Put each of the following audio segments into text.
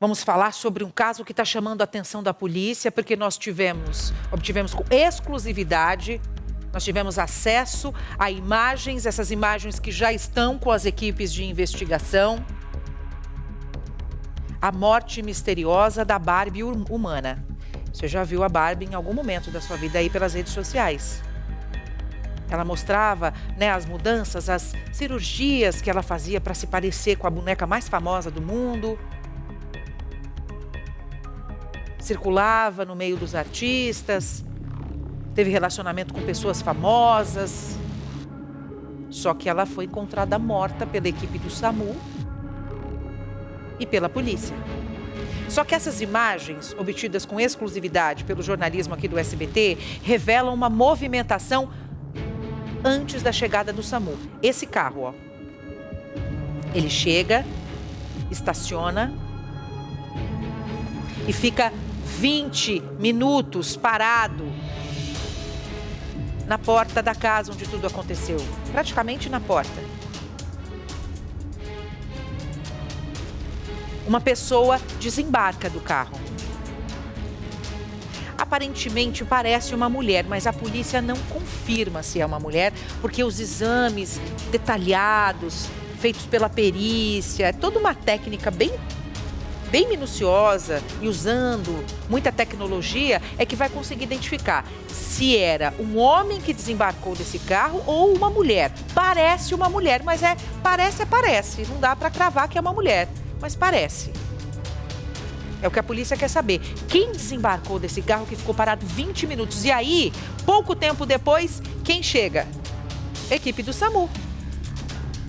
Vamos falar sobre um caso que está chamando a atenção da polícia, porque nós obtivemos com exclusividade, nós tivemos acesso a imagens, essas imagens que já estão com as equipes de investigação. A morte misteriosa da Barbie humana. Você já viu a Barbie em algum momento da sua vida aí pelas redes sociais? Ela mostrava, né, as mudanças, as cirurgias que ela fazia para se parecer com a boneca mais famosa do mundo. Circulava no meio dos artistas, teve relacionamento com pessoas famosas. Só que ela foi encontrada morta pela equipe do SAMU e pela polícia. Só que essas imagens, obtidas com exclusividade pelo jornalismo aqui do SBT, revelam uma movimentação antes da chegada do SAMU. Esse carro, ó, ele chega, estaciona e fica 20 minutos parado na porta da casa onde tudo aconteceu, praticamente na porta. Uma pessoa desembarca do carro. Aparentemente parece uma mulher, mas a polícia não confirma se é uma mulher, porque os exames detalhados, feitos pela perícia, é toda uma técnica bem minuciosa e usando muita tecnologia, é que vai conseguir identificar se era um homem que desembarcou desse carro ou uma mulher. Parece uma mulher, mas parece. Não dá para cravar que é uma mulher, mas parece. É o que a polícia quer saber. Quem desembarcou desse carro que ficou parado 20 minutos? E aí, pouco tempo depois, quem chega? Equipe do SAMU.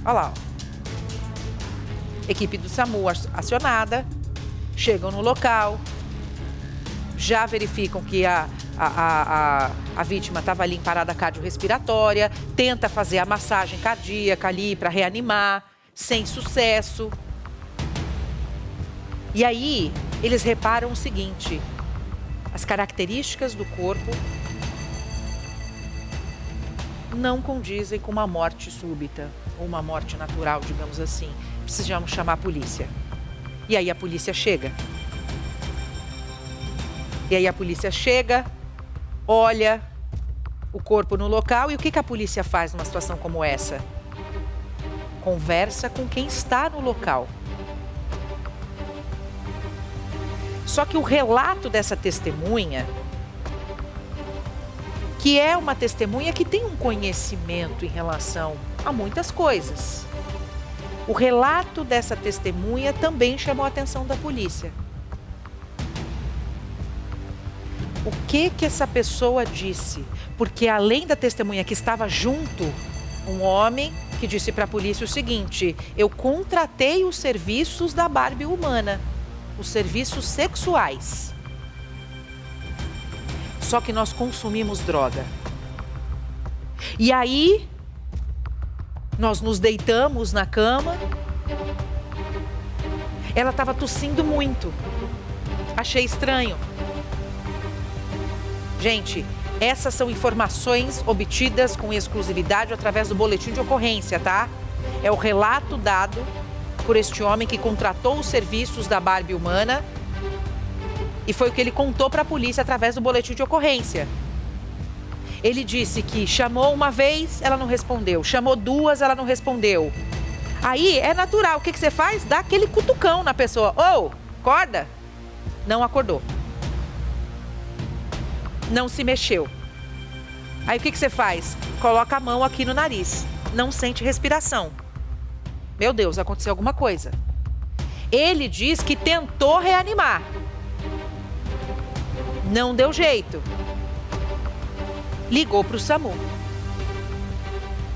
Olha lá, ó. Equipe do SAMU acionada. Chegam no local, já verificam que a vítima estava ali em parada cardiorrespiratória, tenta fazer a massagem cardíaca ali para reanimar, sem sucesso. E aí, eles reparam o seguinte, as características do corpo não condizem com uma morte súbita, ou uma morte natural, digamos assim. Precisamos chamar a polícia. E aí a polícia chega. Olha o corpo no local. E o que a polícia faz numa situação como essa? Conversa com quem está no local. Só que o relato dessa testemunha, que é uma testemunha que tem um conhecimento em relação a muitas coisas. O relato dessa testemunha também chamou a atenção da polícia. O que essa pessoa disse? Porque além da testemunha que estava junto, um homem que disse para a polícia o seguinte: eu contratei os serviços da Barbie humana, os serviços sexuais. Só que nós consumimos droga. E aí, nós nos deitamos na cama. Ela estava tossindo muito. Achei estranho. Gente, essas são informações obtidas com exclusividade através do boletim de ocorrência, tá? É o relato dado por este homem que contratou os serviços da Barbie humana. E foi o que ele contou para a polícia através do boletim de ocorrência. Ele disse que chamou uma vez, ela não respondeu. Chamou duas, ela não respondeu. Aí é natural. O que você faz? Dá aquele cutucão na pessoa. Ô, acorda. Não acordou. Não se mexeu. Aí o que você faz? Coloca a mão aqui no nariz. Não sente respiração. Meu Deus, aconteceu alguma coisa. Ele diz que tentou reanimar. Não deu jeito. Ligou para o SAMU.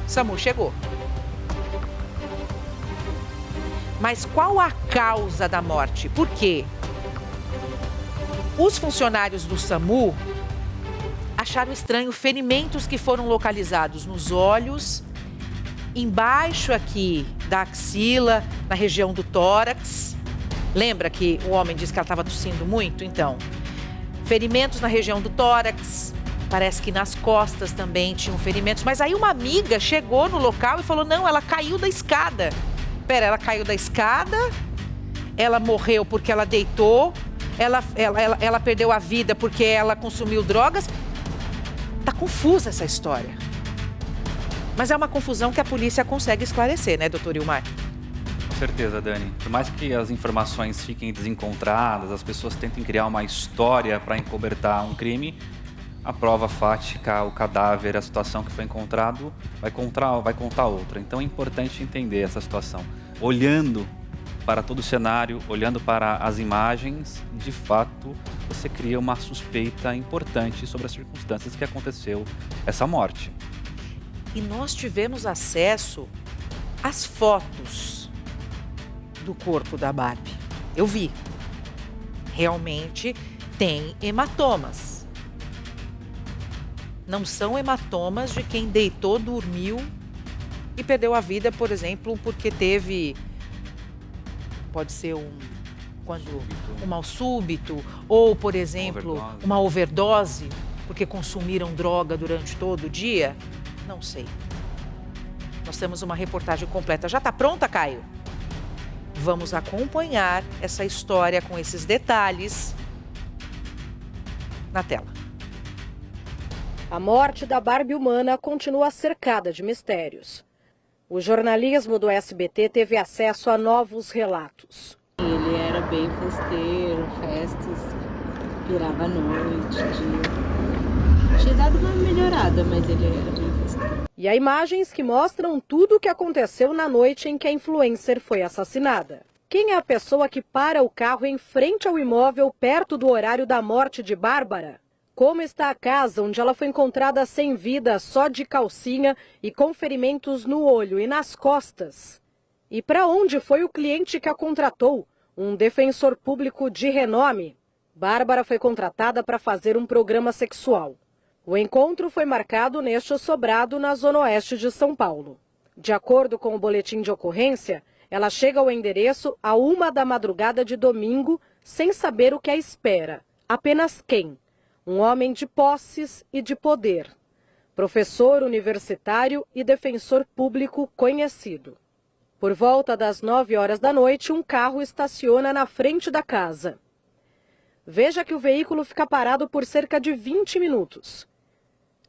SAMU chegou. Mas qual a causa da morte? Por quê? Os funcionários do SAMU acharam estranho ferimentos que foram localizados nos olhos, embaixo aqui da axila, na região do tórax. Lembra que o homem disse que ela estava tossindo muito? Então, ferimentos na região do tórax. Parece que nas costas também tinham ferimentos. Mas aí uma amiga chegou no local e falou, não, ela caiu da escada. Pera, ela caiu da escada, ela morreu porque ela deitou, ela perdeu a vida porque ela consumiu drogas. Tá confusa essa história. Mas é uma confusão que a polícia consegue esclarecer, né, doutor Ilmar? Com certeza, Dani. Por mais que as informações fiquem desencontradas, as pessoas tentem criar uma história para encobertar um crime, a prova fática, o cadáver, a situação que foi encontrado, vai contar outra. Então é importante entender essa situação. Olhando para todo o cenário, olhando para as imagens, de fato, você cria uma suspeita importante sobre as circunstâncias que aconteceu essa morte. E nós tivemos acesso às fotos do corpo da Barbie. Eu vi. Realmente tem hematomas. Não são hematomas de quem deitou, dormiu e perdeu a vida, por exemplo, porque teve... Pode ser um mal súbito ou, por exemplo, uma overdose, porque consumiram droga durante todo o dia. Não sei. Nós temos uma reportagem completa. Já está pronta, Caio? Vamos acompanhar essa história com esses detalhes na tela. A morte da Barbie humana continua cercada de mistérios. O jornalismo do SBT teve acesso a novos relatos. Ele era bem festeiro, festas, virava à noite, dia. Tinha dado uma melhorada, mas ele era bem festeiro. E há imagens que mostram tudo o que aconteceu na noite em que a influencer foi assassinada. Quem é a pessoa que para o carro em frente ao imóvel perto do horário da morte de Bárbara? Como está a casa onde ela foi encontrada sem vida, só de calcinha e com ferimentos no olho e nas costas? E para onde foi o cliente que a contratou? Um defensor público de renome? Bárbara foi contratada para fazer um programa sexual. O encontro foi marcado neste sobrado na zona oeste de São Paulo. De acordo com o boletim de ocorrência, ela chega ao endereço à 1h da madrugada de domingo, sem saber o que a espera. Apenas quem? Um homem de posses e de poder. Professor universitário e defensor público conhecido. Por volta das 9h da noite, um carro estaciona na frente da casa. Veja que o veículo fica parado por cerca de 20 minutos.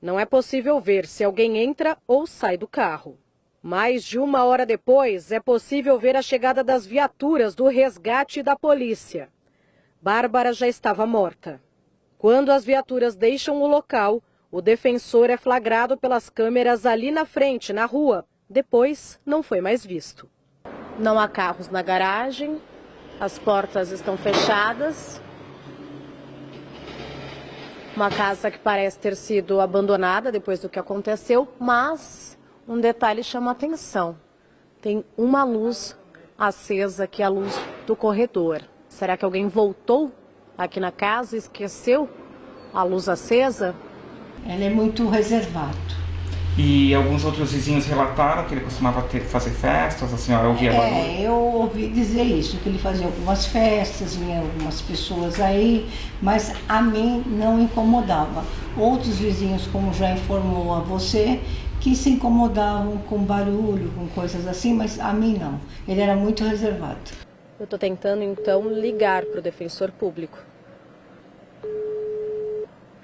Não é possível ver se alguém entra ou sai do carro. Mais de 1 hora depois, é possível ver a chegada das viaturas do resgate e da polícia. Bárbara já estava morta. Quando as viaturas deixam o local, o defensor é flagrado pelas câmeras ali na frente, na rua. Depois, não foi mais visto. Não há carros na garagem, as portas estão fechadas. Uma casa que parece ter sido abandonada depois do que aconteceu, mas um detalhe chama a atenção. Tem uma luz acesa, que é a luz do corredor. Será que alguém voltou aqui na casa, esqueceu a luz acesa? Ele é muito reservado. E alguns outros vizinhos relataram que ele costumava fazer festas, a senhora ouvia barulho? Eu ouvi dizer isso, que ele fazia algumas festas, vinha algumas pessoas aí, mas a mim não incomodava. Outros vizinhos, como já informou a você, que se incomodavam com barulho, com coisas assim, mas a mim não. Ele era muito reservado. Eu estou tentando, então, ligar para o defensor público.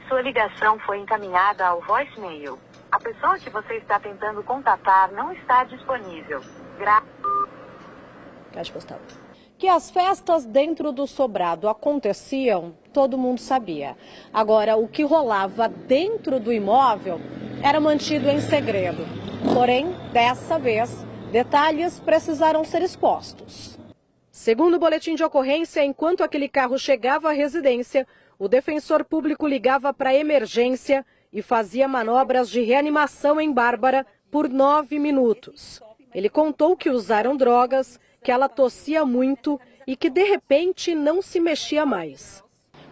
Sua ligação foi encaminhada ao voicemail. A pessoa que você está tentando contatar não está disponível. Caixa postal. Que as festas dentro do sobrado aconteciam, todo mundo sabia. Agora, o que rolava dentro do imóvel era mantido em segredo. Porém, dessa vez, detalhes precisaram ser expostos. Segundo o boletim de ocorrência, enquanto aquele carro chegava à residência, o defensor público ligava para a emergência e fazia manobras de reanimação em Bárbara por 9 minutos. Ele contou que usaram drogas, que ela tossia muito e que de repente não se mexia mais.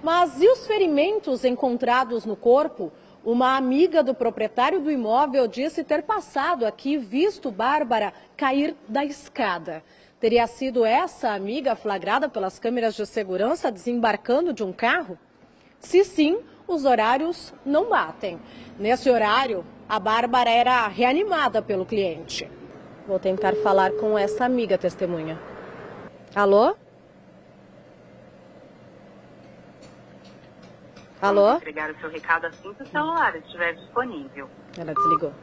Mas e os ferimentos encontrados no corpo? Uma amiga do proprietário do imóvel disse ter passado aqui e visto Bárbara cair da escada. Teria sido essa amiga flagrada pelas câmeras de segurança desembarcando de um carro? Se sim, os horários não batem. Nesse horário, a Bárbara era reanimada pelo cliente. Vou tentar falar com essa amiga testemunha. Alô? Alô? Vamos entregar o seu recado assim que o celular estiver disponível. Ela desligou.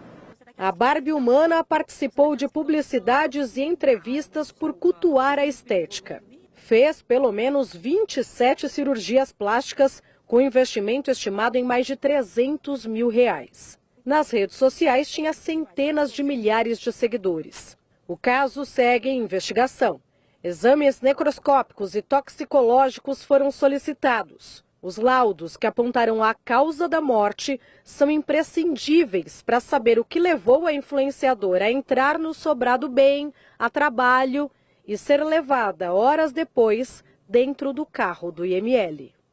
A Barbie humana participou de publicidades e entrevistas por cultuar a estética. Fez pelo menos 27 cirurgias plásticas com investimento estimado em mais de R$300 mil. Nas redes sociais tinha centenas de milhares de seguidores. O caso segue em investigação. Exames necroscópicos e toxicológicos foram solicitados. Os laudos que apontaram a causa da morte são imprescindíveis para saber o que levou a influenciadora a entrar no Sobrado Bem, a trabalho e ser levada horas depois dentro do carro do IML.